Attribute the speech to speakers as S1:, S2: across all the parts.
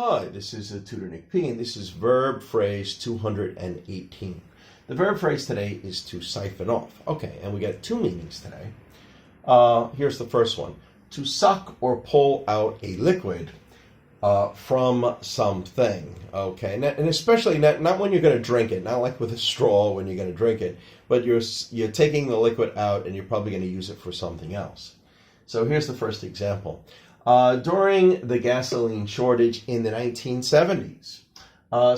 S1: Hi, this is Tutor Nick P, and this is verb phrase 218. The verb phrase today is to siphon off. Okay, and we got two meanings today. Here's the first one. To suck or pull out a liquid from something. Okay, and especially not when you're going to drink it, not like with a straw when you're going to drink it, but you're taking the liquid out and you're probably going to use it for something else. So here's the first example. During the gasoline shortage in the 1970s,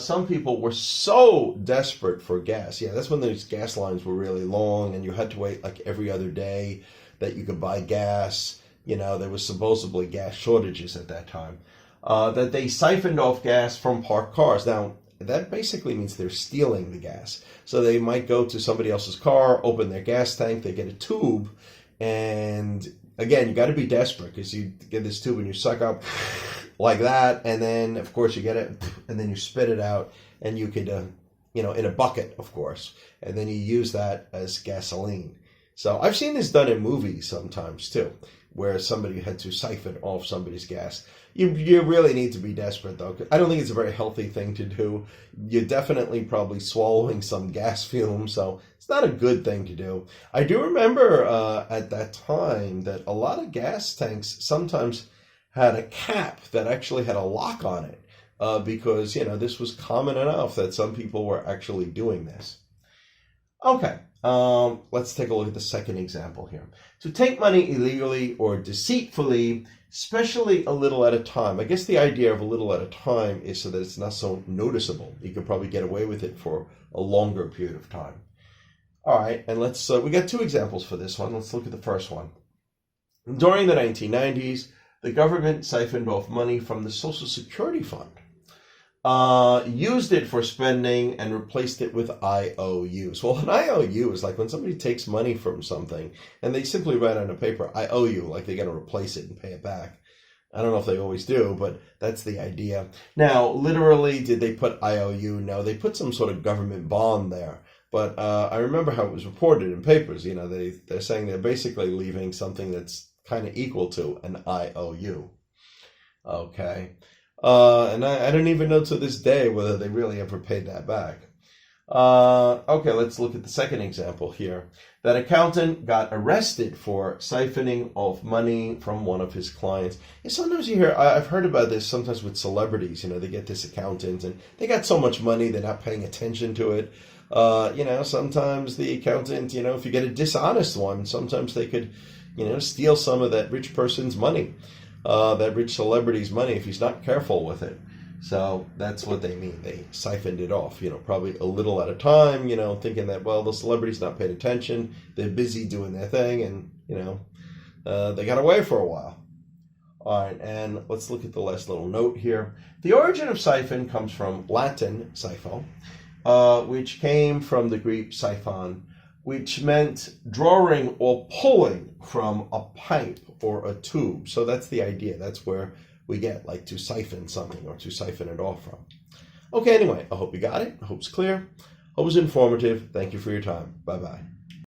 S1: some people were so desperate for gas. Yeah, that's when those gas lines were really long and you had to wait like every other day that you could buy gas. You know, there was supposedly gas shortages at that time. That they siphoned off gas from parked cars. Now, that basically means they're stealing the gas. So they might go to somebody else's car, open their gas tank, they get a tube, and again, you got to be desperate because you get this tube and you suck up like that, and then of course you get it, and then you spit it out, and you could, in a bucket, of course, and then you use that as gasoline. So I've seen this done in movies sometimes too, where somebody had to siphon off somebody's gas. You really need to be desperate though. I don't think it's a very healthy thing to do. You're definitely probably swallowing some gas fumes, so it's not a good thing to do. I do remember at that time that a lot of gas tanks sometimes had a cap that actually had a lock on it because, this was common enough that some people were actually doing this. Okay, let's take a look at the second example here. To take money illegally or deceitfully, especially a little at a time. I guess the idea of a little at a time is so that it's not so noticeable. You could probably get away with it for a longer period of time. All right, and let's, we got two examples for this one. Let's look at the first one. During the 1990s, the government siphoned off money from the Social Security Fund, used it for spending, and replaced it with IOUs. Well, an IOU is like when somebody takes money from something and they simply write on a paper, I owe you, like they got to replace it and pay it back. I don't know if they always do, but that's the idea. Now, literally, did they put IOU? No, they put some sort of government bond there. But I remember how it was reported in papers. They're saying they're basically leaving something that's kind of equal to an IOU. Okay. And I don't even know to this day whether they really ever paid that back. Okay, let's look at the second example here. That accountant got arrested for siphoning off money from one of his clients. And sometimes you hear, I've heard about this sometimes with celebrities. They get this accountant and they got so much money, they're not paying attention to it. Sometimes the accountant, if you get a dishonest one, sometimes they could, steal some of that rich person's money. That rich celebrity's money if he's not careful with it. So that's what they mean. They siphoned it off, probably a little at a time, thinking that, well, the celebrity's not paying attention. They're busy doing their thing and, they got away for a while. All right, and let's look at the last little note here. The origin of siphon comes from Latin, siphon, which came from the Greek siphon, which meant drawing or pulling from a pipe or a tube. So that's the idea. That's where we get like to siphon something or to siphon it off from. Okay, anyway, I hope you got it. I hope it's clear. I hope it's informative. Thank you for your time. Bye-bye.